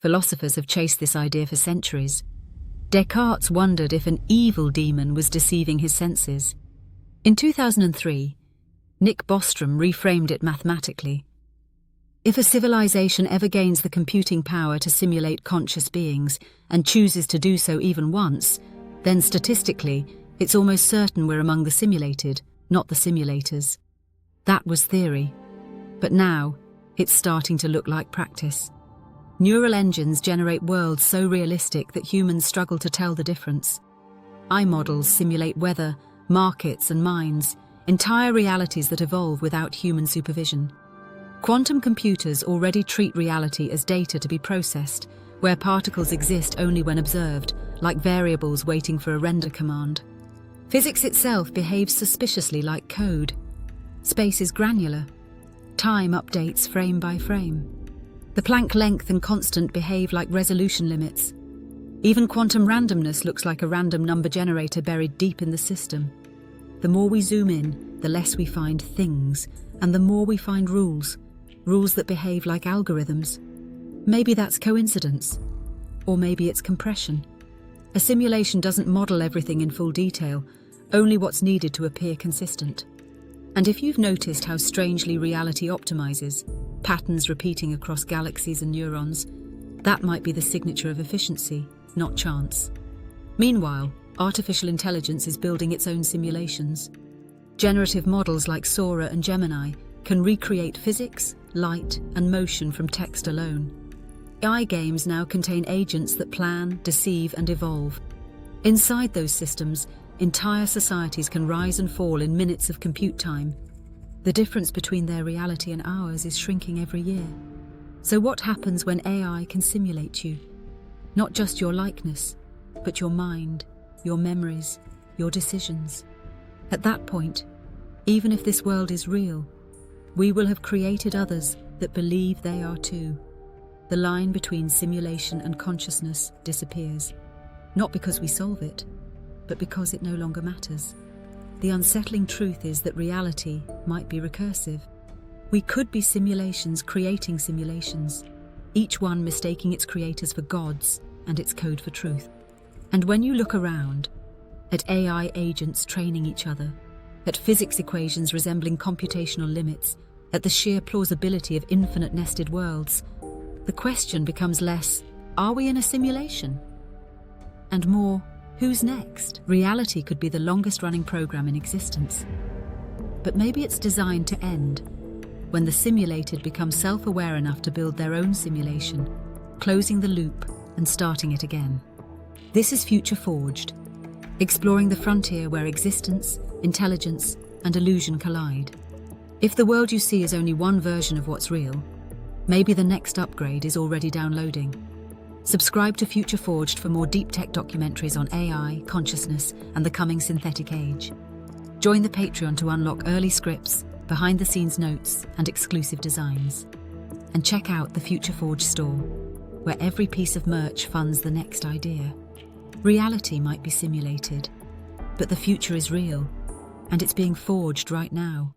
Philosophers have chased this idea for centuries. Descartes wondered if an evil demon was deceiving his senses. In 2003, Nick Bostrom reframed it mathematically. If a civilization ever gains the computing power to simulate conscious beings and chooses to do so even once, then statistically, it's almost certain we're among the simulated, not the simulators. That was theory. But now, it's starting to look like practice. Neural engines generate worlds so realistic that humans struggle to tell the difference. Eye models simulate weather, markets, and minds, entire realities that evolve without human supervision. Quantum computers already treat reality as data to be processed, where particles exist only when observed, like variables waiting for a render command. Physics itself behaves suspiciously like code. Space is granular. Time updates frame by frame. The Planck length and constant behave like resolution limits. Even quantum randomness looks like a random number generator buried deep in the system. The more we zoom in, the less we find things, and the more we find rules that behave like algorithms. Maybe that's coincidence, or maybe it's compression. A simulation doesn't model everything in full detail, only what's needed to appear consistent. And if you've noticed how strangely reality optimizes, patterns repeating across galaxies and neurons, that might be the signature of efficiency, not chance. Meanwhile, artificial intelligence is building its own simulations. Generative models like Sora and Gemini can recreate physics, light, and motion from text alone. AI games now contain agents that plan, deceive, and evolve. Inside those systems, entire societies can rise and fall in minutes of compute time. The difference between their reality and ours is shrinking every year. So what happens when AI can simulate you? Not just your likeness, but your mind, your memories, your decisions. At that point, even if this world is real, we will have created others that believe they are too. The line between simulation and consciousness disappears, not because we solve it, but because it no longer matters. The unsettling truth is that reality might be recursive. We could be simulations creating simulations, each one mistaking its creators for gods and its code for truth. And when you look around, at AI agents training each other, at physics equations resembling computational limits, at the sheer plausibility of infinite nested worlds, the question becomes less, are we in a simulation? And more, who's next? Reality could be the longest-running program in existence. But maybe it's designed to end when the simulated become self-aware enough to build their own simulation, closing the loop and starting it again. This is Future Forged, exploring the frontier where existence, intelligence, and illusion collide. If the world you see is only one version of what's real, maybe the next upgrade is already downloading. Subscribe to Future Forged for more deep tech documentaries on AI, consciousness, and the coming synthetic age. Join the Patreon to unlock early scripts, behind-the-scenes notes, and exclusive designs. And check out the Future Forged store, where every piece of merch funds the next idea. Reality might be simulated, but the future is real, and it's being forged right now.